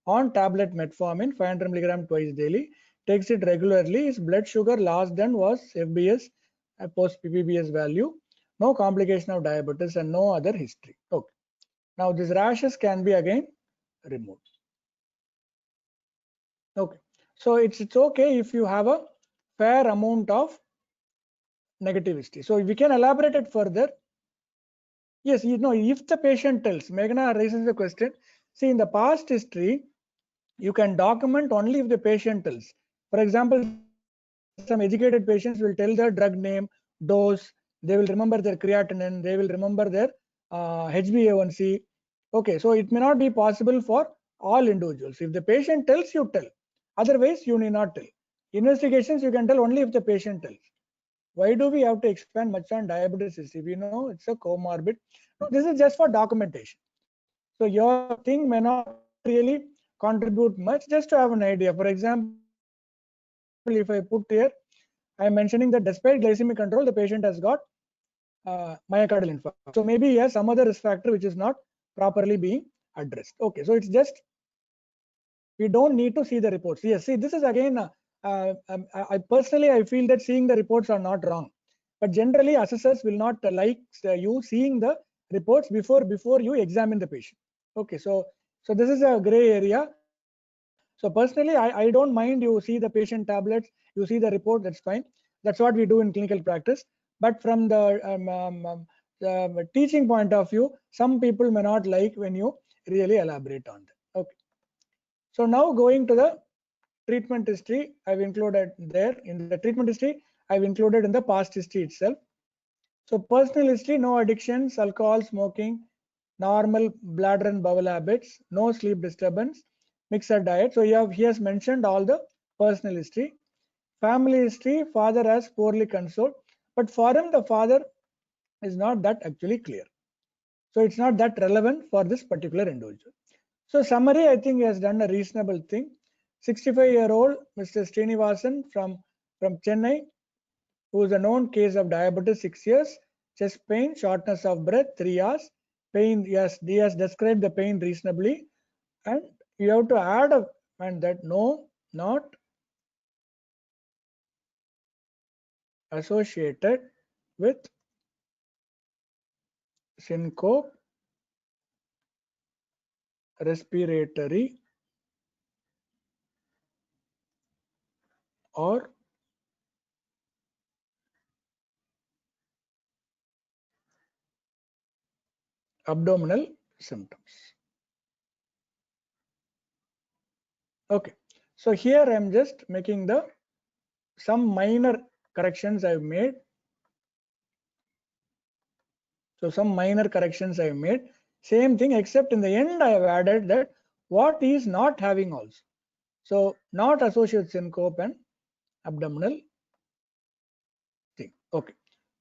on tablet metformin 500 mg twice daily, takes it regularly. His blood sugar last done was FBS, post PPBS value, no complication of diabetes and no other history. Okay, now these rashes can be again removed. Okay, so it's okay if you have a fair amount of negative history. So we can elaborate it further. Yes, you know, if the patient tells, Meghna raises the question, see in the past history, you can document only if the patient tells. For example, some educated patients will tell the drug name, dose, They will remember their creatinine. They will remember their HbA1c. Okay, so it may not be possible for all individuals. If the patient tells, you tell. Otherwise, you need not tell. Investigations you can tell only if the patient tells. Why do we have to expand much on diabetes history? We know it's a comorbid. No, this is just for documentation. So your thing may not really contribute much, just to have an idea. For example, if I put here, I am mentioning that despite glycemic control, the patient has got myocardial infarction. So maybe he has some other risk factor which is not properly being addressed. Okay, so it's just, we don't need to see the reports. Yes, see, this is again, I personally, I feel that seeing the reports are not wrong, but generally assessors will not like you seeing the reports before you examine the patient. Okay, so this is a gray area. So personally, I don't mind you see the patient tablets, you see the report, that's fine. That's what we do in clinical practice. But from the teaching point of view, some people may not like when you really elaborate on that. Okay. So now going to the treatment history, I've included there. In the treatment history, I've included in the past history itself. So personal history, no addictions, alcohol, smoking, normal bladder and bowel habits, no sleep disturbance, mixed diet. So he has mentioned all the personal history. Family history, father has poorly consoled, but for him the father is not that actually clear. So it's not that relevant for this particular individual. So summary, I think he has done a reasonable thing. 65-year-old Mr. Srinivasan from Chennai, who is a known case of diabetes, 6 years, chest pain, shortness of breath, 3 hours, pain, yes, he has described the pain reasonably, and you have to add a and that no, not associated with syncope, respiratory, or abdominal symptoms. Okay, so here I am just making the some minor corrections I've made. So some minor corrections I've made. Same thing, except in the end I have added that what is not having also. So not associated syncope and abdominal thing. Okay.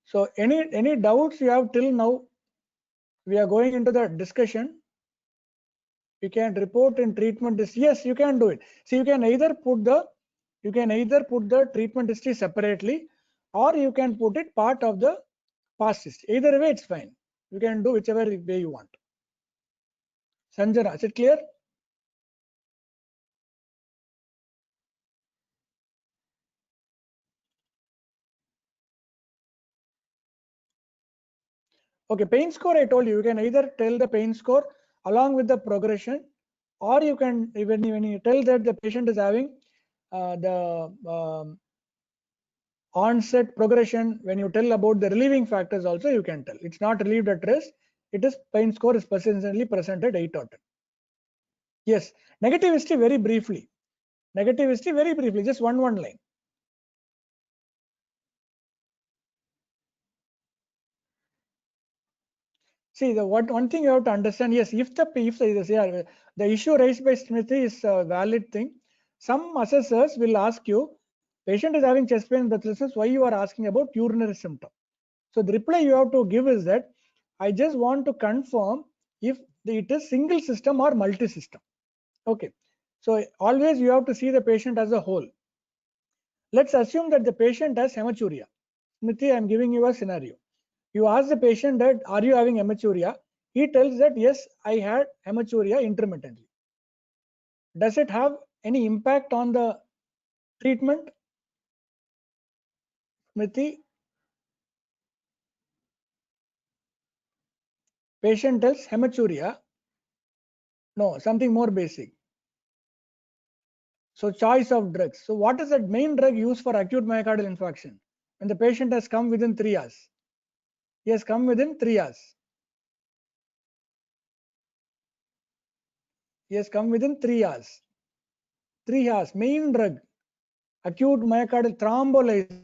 So any doubts you have till now? We are going into the discussion. You can report in treatment history. Yes, you can do it. See, you can either put the treatment history separately, or you can put it part of the past history. Either way, it's fine. You can do whichever way you want. Sanjana, is it clear? Okay, pain score, I told you, you can either tell the pain score along with the progression, or you can, even when you tell that the patient is having the onset progression, when you tell about the relieving factors also, you can tell. It's not relieved at rest. It is pain score is persistently presented 8 or 10. Yes, negative history very briefly. Negative history very briefly, just one line. See, the one thing you have to understand, yes, if the issue raised by Smriti is a valid thing, some assessors will ask you, patient is having chest pain, breathlessness, why you are asking about urinary symptom? So the reply you have to give is that I just want to confirm if it is single system or multi-system. Okay, so always you have to see the patient as a whole. Let's assume that the patient has hematuria. Smriti, I am giving you a scenario. You ask the patient that, are you having hematuria? He tells that, yes, I had hematuria intermittently. Does it have any impact on the treatment? Smriti, patient tells hematuria. No, something more basic. So choice of drugs. So what is the main drug used for acute myocardial infarction? When the patient has come within 3 hours. He has come within 3 hours. He has come within 3 hours. 3 hours. Main drug. Acute myocardial thrombolysis.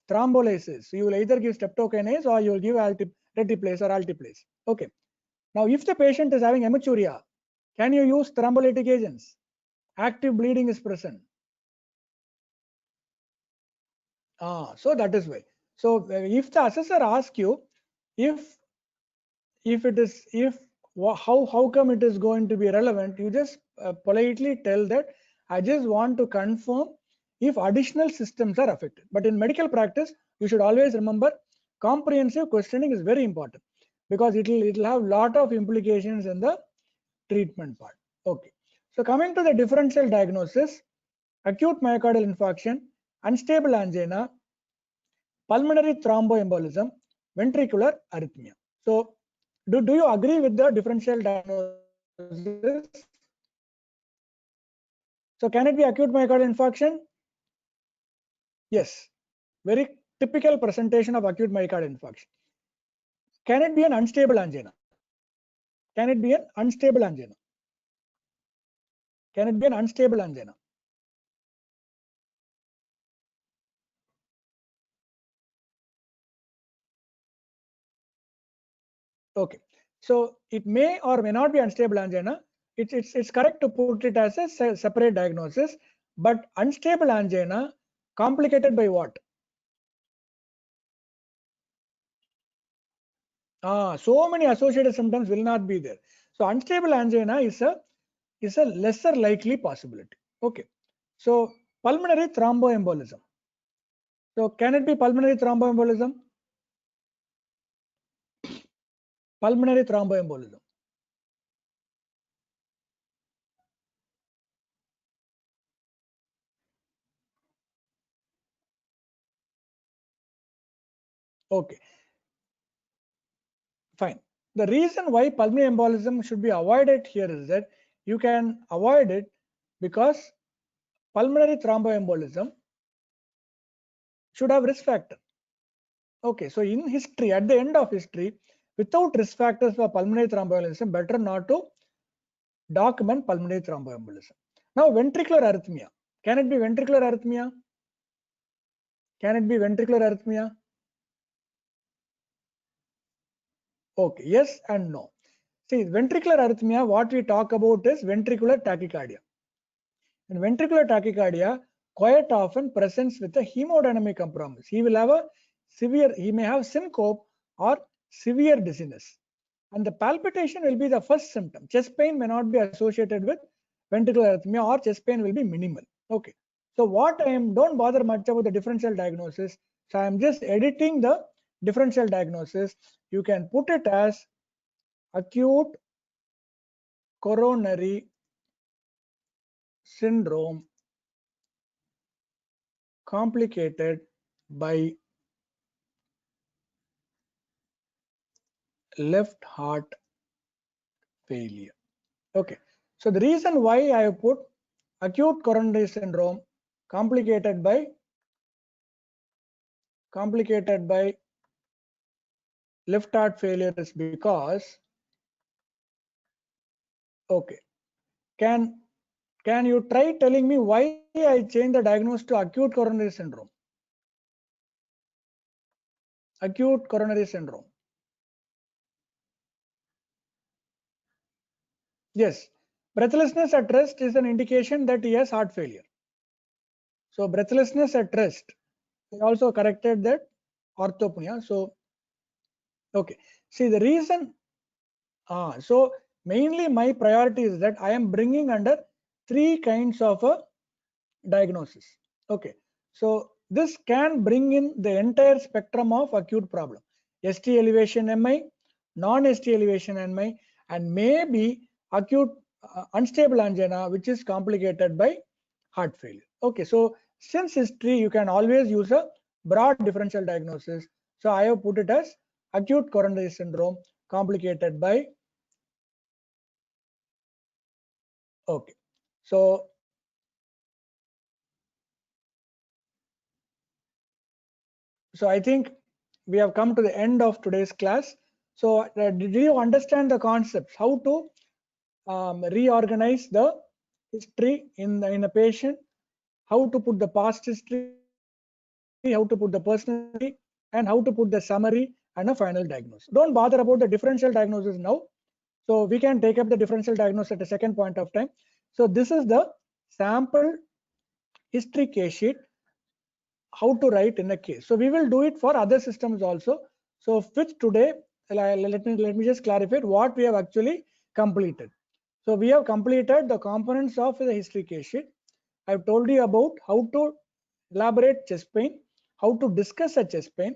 thrombolysis. You will either give streptokinase or you will give reteplase or alteplase. Okay. Now, if the patient is having hematuria, can you use thrombolytic agents? Active bleeding is present. So that is why. So if the assessor asks you if how come it is going to be relevant, you just politely tell that I just want to confirm if additional systems are affected. But in medical practice, you should always remember comprehensive questioning is very important, because it will have lot of implications in the treatment part. Okay. So coming to the differential diagnosis: acute myocardial infarction, unstable angina, pulmonary thromboembolism, ventricular arrhythmia. So do you agree with the differential diagnosis? So can it be acute myocardial infarction? Yes, very typical presentation of acute myocardial infarction. Can it be an unstable angina? Can it be an unstable angina? Can it be an unstable angina? Okay, so it may or may not be unstable angina. It's correct to put it as a separate diagnosis, but unstable angina complicated by what? So many associated symptoms will not be there. So unstable angina is a lesser likely possibility. Okay. So pulmonary thromboembolism. So can it be pulmonary thromboembolism? Pulmonary thromboembolism. Okay. Fine. The reason why pulmonary embolism should be avoided here is that you can avoid it because pulmonary thromboembolism should have risk factor. Okay, so in history, at the end of history, without risk factors for pulmonary thromboembolism, better not to document pulmonary thromboembolism. Now, ventricular arrhythmia. Can it be ventricular arrhythmia? Can it be ventricular arrhythmia? Okay, yes and no. See, ventricular arrhythmia, what we talk about is ventricular tachycardia. In ventricular tachycardia, quite often presents with a hemodynamic compromise. He will have a he may have syncope or severe dizziness. And the palpitation will be the first symptom. Chest pain may not be associated with ventricular arrhythmia, or chest pain will be minimal. Okay. So don't bother much about the differential diagnosis. So I am just editing the differential diagnosis. You can put it as acute coronary syndrome complicated by left heart failure. Okay. So the reason why I have put acute coronary syndrome complicated by left heart failure is because, okay, can you try telling me why I changed the diagnosis to acute coronary syndrome? Acute coronary syndrome. Yes, breathlessness at rest is an indication that he has heart failure. So breathlessness at rest. I also corrected that orthopnea. So okay, see the reason. So mainly my priority is that I am bringing under 3 kinds of a diagnosis. Okay, so this can bring in the entire spectrum of acute problem: ST elevation MI, non-ST elevation MI, and maybe acute unstable angina, which is complicated by heart failure. Okay, so since history, you can always use a broad differential diagnosis. So I have put it as acute coronary syndrome complicated by. Okay, so I think we have come to the end of today's class. So did you understand the concepts, how to reorganize the history in a patient, how to put the past history how to put the personality, and how to put the summary and a final diagnosis. Don't bother about the differential diagnosis now. So we can take up the differential diagnosis at a second point of time. So this is the sample history case sheet, how to write in a case. So we will do it for other systems also. So with today, let me just clarify what we have actually completed. So we have completed the components of the history case sheet. I've told you about how to elaborate chest pain, how to discuss a chest pain.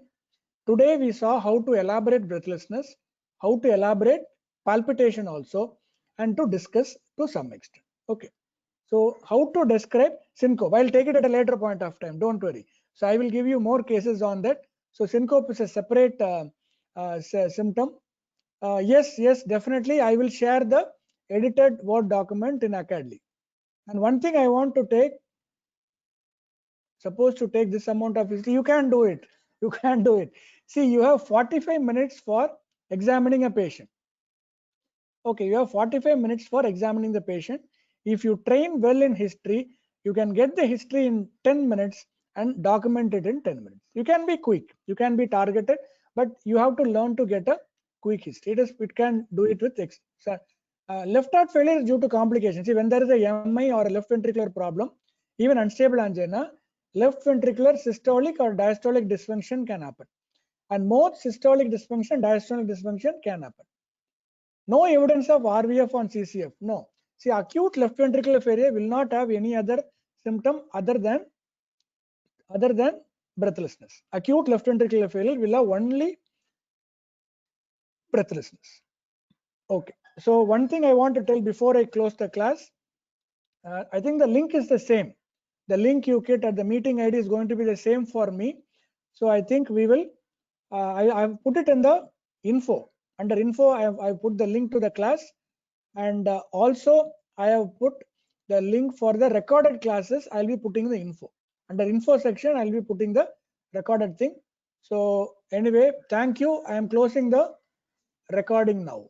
Today we saw how to elaborate breathlessness, how to elaborate palpitation also, and to discuss to some extent. Okay. So how to describe syncope? I'll take it at a later point of time. Don't worry. So I will give you more cases on that. So syncope is a separate symptom. Yes, definitely. I will share the edited Word document in Academy. And one thing I want to take, suppose to take this amount of history, you can do it. You can do it. See, you have 45 minutes for examining a patient. Okay, you have 45 minutes for examining the patient. If you train well in history, you can get the history in 10 minutes and document it in 10 minutes. You can be quick, you can be targeted, but you have to learn to get a quick history. It can do it with left heart failure is due to complications. See, when there is a MI or a left ventricular problem, even unstable angina, left ventricular systolic or diastolic dysfunction can happen. And more systolic dysfunction, diastolic dysfunction can happen. No evidence of RVF on CCF. No. See, acute left ventricular failure will not have any other symptom other than breathlessness. Acute left ventricular failure will have only breathlessness. Okay. So one thing I want to tell before I close the class, I think the link is the same. The link you get at the meeting ID is going to be the same for me. So I think we will. I've put it in the info. Under info, I've put the link to the class. And also I have put the link for the recorded classes. I'll be putting the info under info section. I'll be putting the recorded thing. So anyway, thank you. I am closing the recording now.